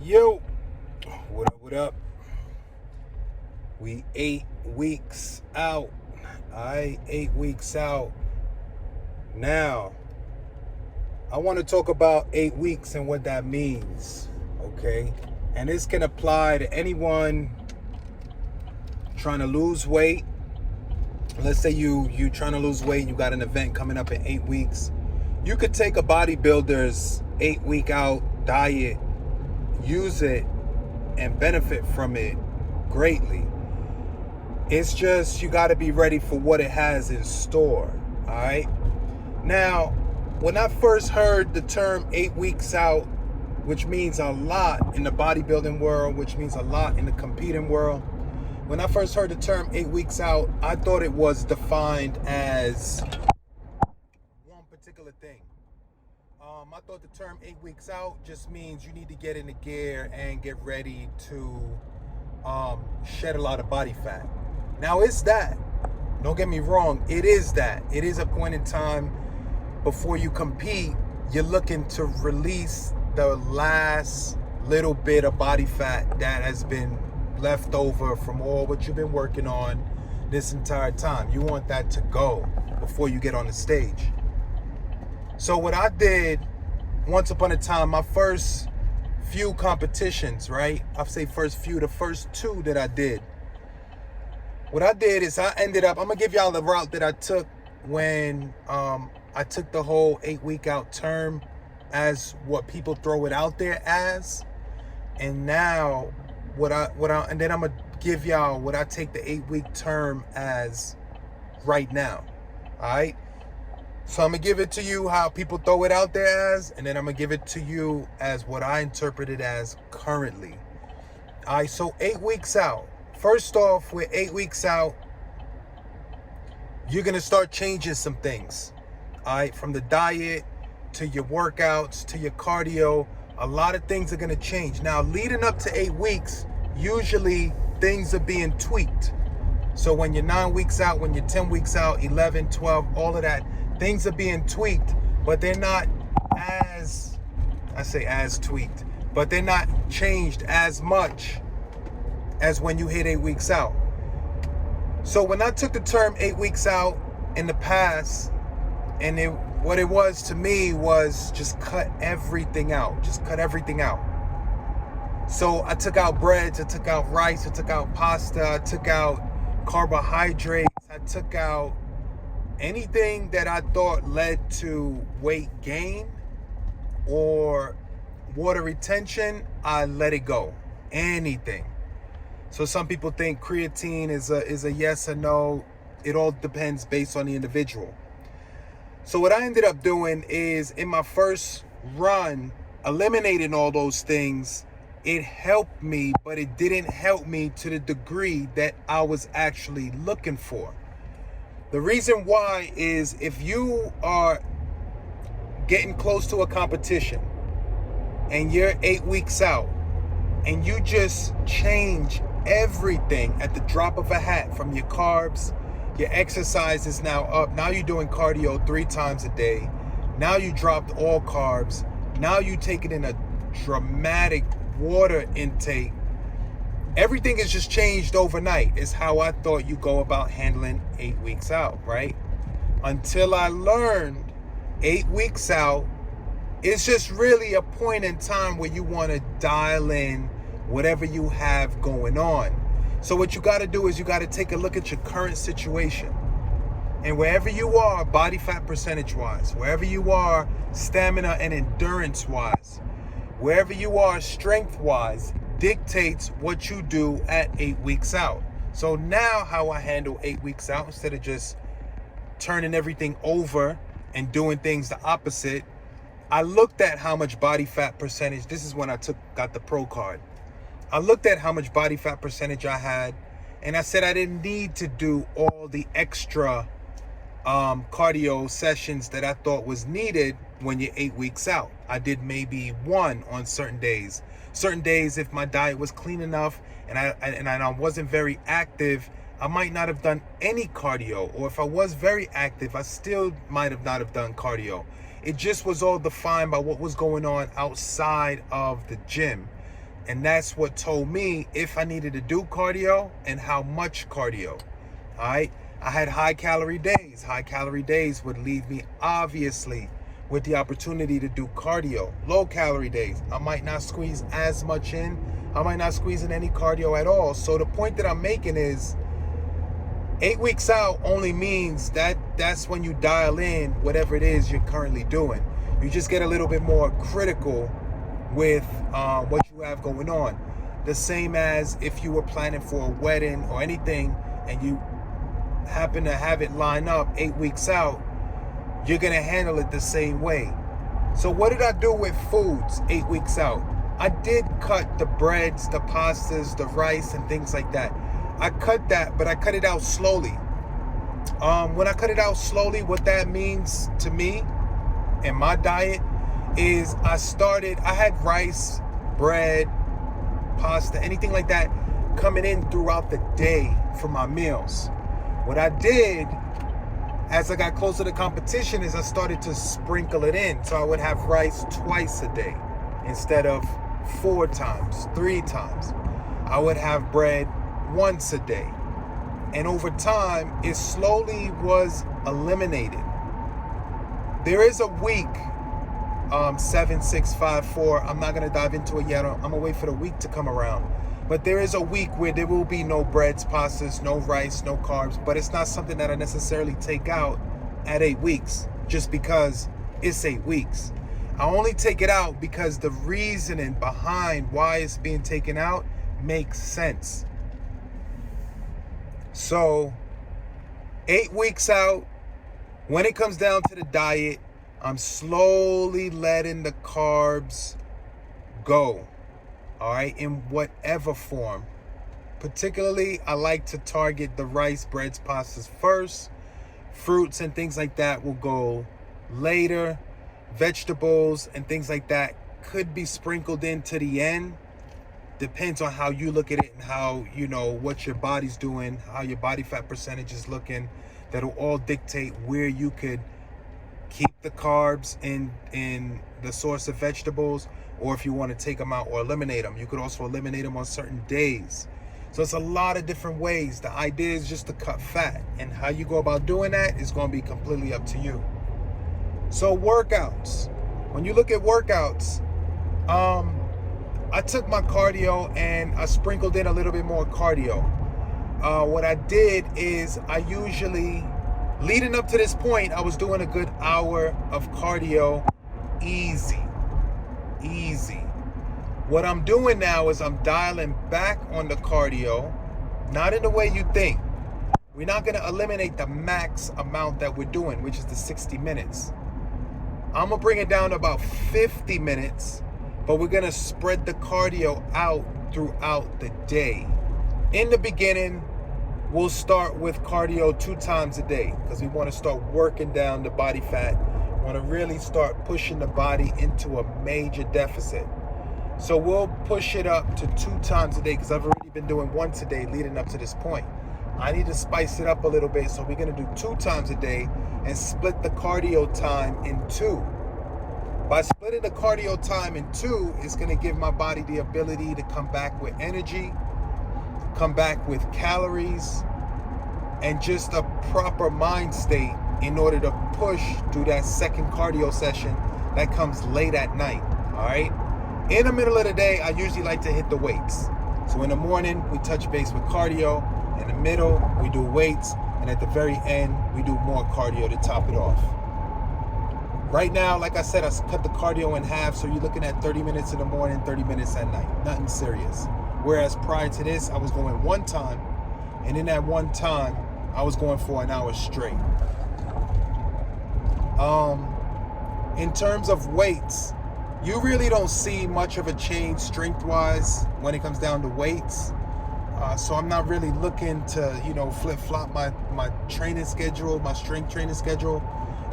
Yo, what up, what up? We 8 weeks out. Alright, 8 weeks out. Now, I want to talk about 8 weeks and what that means. Okay? And this can apply to anyone trying to lose weight. Let's say you trying to lose weight, you got an event coming up in 8 weeks. You could take a bodybuilder's 8 week out diet, use it, and benefit from it greatly. It's just you got to be ready for what it has in store. All right. Now, when I first heard the term 8 weeks out, which means a lot in the bodybuilding world, which means a lot in the competing world, when I first heard the term 8 weeks out, I thought it was defined as one particular thing. I thought the term 8 weeks out just means you need to get into gear and get ready to shed a lot of body fat. Now, it's that. Don't get me wrong. It is that. It is a point in time before you compete. You're looking to release the last little bit of body fat that has been left over from all what you've been working on this entire time. You want that to go before you get on the stage. So what I did once upon a time, my first few competitions, right? I'll say the first two that I did. What I did is I ended up, I'm going to give y'all the route that I took when I took the whole 8 week out term as what people throw it out there as. And now and then I'm going to give y'all what I take the 8 week term as right now. All right. So I'm going to give it to you how people throw it out there as, and then I'm going to give it to you as what I interpret it as currently. All right, so 8 weeks out. First off, with 8 weeks out, you're going to start changing some things. All right, from the diet to your workouts to your cardio, a lot of things are going to change. Now, leading up to 8 weeks, usually things are being tweaked. So when you're 9 weeks out, when you're 10 weeks out, 11, 12, all of that, things are being tweaked, but they're not as tweaked, but they're not changed as much as when you hit 8 weeks out. So when I took the term 8 weeks out in the past, and what it was to me was just cut everything out. Just cut everything out. So I took out breads, I took out rice, I took out pasta, I took out carbohydrates, I took out anything that I thought led to weight gain or water retention. I let it go. Anything. So some people think creatine is a yes or no. It all depends based on the individual. So what I ended up doing is, in my first run, eliminating all those things. It helped me, but it didn't help me to the degree that I was actually looking for. The reason why is, if you are getting close to a competition and you're 8 weeks out and you just change everything at the drop of a hat, from your carbs, your exercise is now up. Now you're doing cardio 3 times a day. Now you dropped all carbs. Now you take it in a dramatic water intake. Everything is just changed overnight, is how I thought you go about handling 8 weeks out, right? Until I learned 8 weeks out, it's just really a point in time where you want to dial in whatever you have going on. So what you got to do is you got to take a look at your current situation. And wherever you are, body fat percentage wise, wherever you are, stamina and endurance wise, wherever you are strength wise, dictates what you do at 8 weeks out. So now how I handle 8 weeks out, instead of just turning everything over and doing things the opposite, I looked at how much body fat percentage. This is when I got the pro card. I looked at how much body fat percentage I had, and I said I didn't need to do all the extra cardio sessions that I thought was needed when you're 8 weeks out. I did maybe one on certain days. Certain days, if my diet was clean enough and I wasn't very active, I might not have done any cardio. Or if I was very active, I still might have not have done cardio. It just was all defined by what was going on outside of the gym. And that's what told me if I needed to do cardio and how much cardio. All right. I had high calorie days. High calorie days would leave me obviously with the opportunity to do cardio. Low calorie days, I might not squeeze as much in. I might not squeeze in any cardio at all. So the point that I'm making is 8 weeks out only means that that's when you dial in whatever it is you're currently doing. You just get a little bit more critical with what you have going on. The same as if you were planning for a wedding or anything and you happen to have it line up 8 weeks out, you're gonna handle it the same way. So what did I do with foods 8 weeks out? I did cut the breads, the pastas, the rice, and things like that. I cut that, but I cut it out slowly. When I cut it out slowly, what that means to me and my diet is I had rice, bread, pasta, anything like that coming in throughout the day for my meals. What I did as I got closer to competition is I started to sprinkle it in. So I would have rice twice a day instead of 4 times, 3 times. I would have bread once a day. And over time, it slowly was eliminated. There is a week, 7654. I'm not going to dive into it yet. I'm going to wait for the week to come around. But there is a week where there will be no breads, pastas, no rice, no carbs. But it's not something that I necessarily take out at 8 weeks just because it's 8 weeks. I only take it out because the reasoning behind why it's being taken out makes sense. So 8 weeks out, when it comes down to the diet, I'm slowly letting the carbs go, all right, in whatever form. Particularly, I like to target the rice, breads, pastas first. Fruits and things like that will go later. Vegetables and things like that could be sprinkled into the end. Depends on how you look at it and how, what your body's doing, how your body fat percentage is looking. That'll all dictate where you could keep the carbs in the source of vegetables, or if you want to take them out or eliminate them. You could also eliminate them on certain days. So it's a lot of different ways. The idea is just to cut fat, and how you go about doing that is going to be completely up to you. So workouts. When you look at workouts, I took my cardio and I sprinkled in a little bit more cardio. What I did is I usually, leading up to this point, I was doing a good hour of cardio, easy. What I'm doing now is I'm dialing back on the cardio, not in the way you think. We're not going to eliminate the max amount that we're doing, which is the 60 minutes. I'm going to bring it down to about 50 minutes, but we're going to spread the cardio out throughout the day. In the beginning, we'll start with cardio 2 times a day because we want to start working down the body fat. We want to really start pushing the body into a major deficit. So we'll push it up to 2 times a day because I've already been doing once a day leading up to this point. I need to spice it up a little bit, so we're going to do 2 times a day and split the cardio time in 2. By splitting the cardio time in 2, it's going to give my body the ability to come back with energy, come back with calories, and just a proper mind state in order to push through that second cardio session that comes late at night, all right? In the middle of the day, I usually like to hit the weights. So in the morning, we touch base with cardio. In the middle, we do weights. And at the very end, we do more cardio to top it off. Right now, like I said, I cut the cardio in half. So you're looking at 30 minutes in the morning, 30 minutes at night. Nothing serious. Whereas prior to this, I was going 1 time. And in that 1 time, I was going for an hour straight. In terms of weights, you really don't see much of a change strength-wise when it comes down to weights. So I'm not really looking to, flip-flop my training schedule, my strength training schedule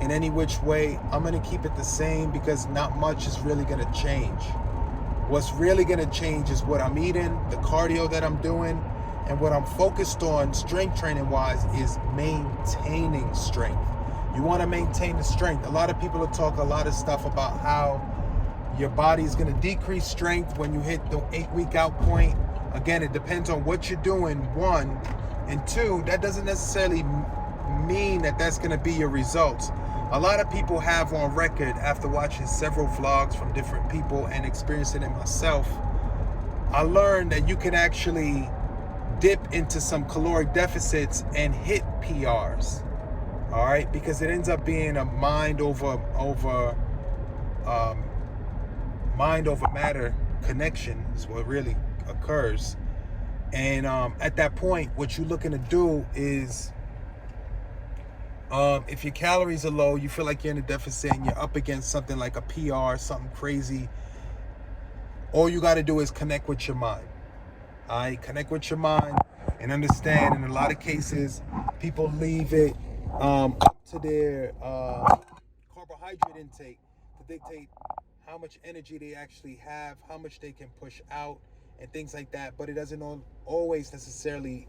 in any which way. I'm going to keep it the same because not much is really going to change. What's really going to change is what I'm eating, the cardio that I'm doing, and what I'm focused on strength training-wise is maintaining strength. You want to maintain the strength. A lot of people will talk a lot of stuff about how Your body is going to decrease strength when you hit the 8-week out point. Again, it depends on what you're doing, one. And two, that doesn't necessarily mean that that's going to be your results. A lot of people have on record, after watching several vlogs from different people and experiencing it myself, I learned that you can actually dip into some caloric deficits and hit PRs. All right, because it ends up being a mind over matter connection is what really occurs. And at that point, what you're looking to do is, if your calories are low, you feel like you're in a deficit and you're up against something like a PR, something crazy, all you got to do is connect with your mind. All right, connect with your mind and understand. In a lot of cases, people leave it up to their carbohydrate intake to dictate how much energy they actually have, how much they can push out, and things like that. But it doesn't always necessarily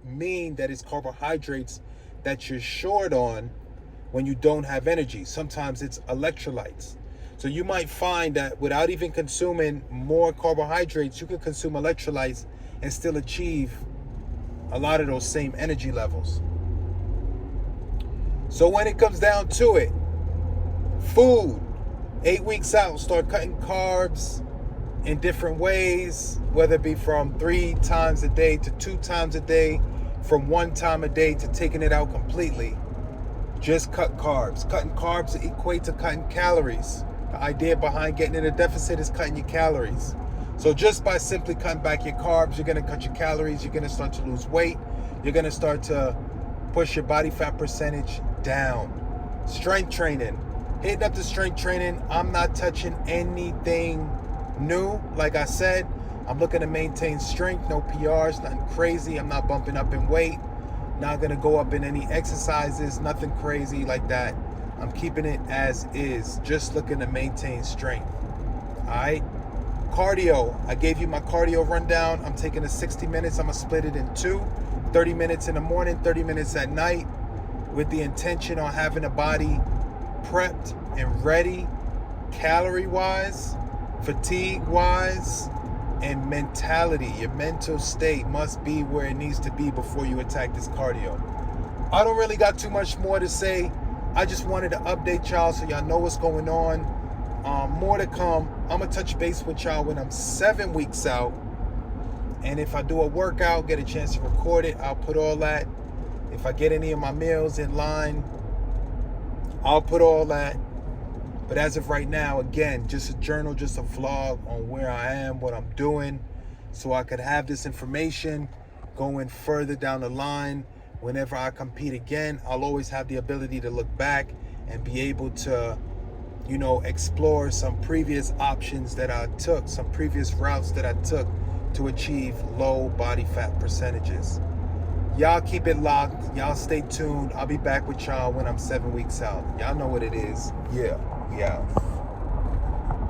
mean that it's carbohydrates that you're short on when you don't have energy. Sometimes it's electrolytes. So you might find that without even consuming more carbohydrates, you can consume electrolytes and still achieve a lot of those same energy levels. So when it comes down to it, food, 8 weeks out, start cutting carbs in different ways, whether it be from 3 times a day to 2 times a day, from 1 time a day to taking it out completely. Just cut carbs. Cutting carbs equate to cutting calories. The idea behind getting in a deficit is cutting your calories. So just by simply cutting back your carbs, you're going to cut your calories. You're going to start to lose weight. You're going to start to push your body fat percentage down. Strength training. Hitting up the strength training. I'm not touching anything new. Like I said, I'm looking to maintain strength, no PRs, nothing crazy. I'm not bumping up in weight. Not going to go up in any exercises, nothing crazy like that. I'm keeping it as is, just looking to maintain strength. All right. Cardio. I gave you my cardio rundown. I'm taking the 60 minutes. I'm going to split it in 2. 30 minutes in the morning, 30 minutes at night, with the intention on having a body prepped and ready, calorie-wise, fatigue-wise, and mentality. Your mental state must be where it needs to be before you attack this cardio. I don't really got too much more to say. I just wanted to update y'all so y'all know what's going on. More to come. I'm going to touch base with y'all when I'm 7 weeks out. And if I do a workout, get a chance to record it, I'll put all that. If I get any of my meals in line, I'll put all that. But as of right now, again, just a journal, just a vlog on where I am, what I'm doing, so I could have this information going further down the line. Whenever I compete again, I'll always have the ability to look back and be able to, explore some previous options that I took, some previous routes that I took to achieve low body fat percentages. Y'all keep it locked. Y'all stay tuned. I'll be back with y'all when I'm 7 weeks out. Y'all know what it is. Yeah.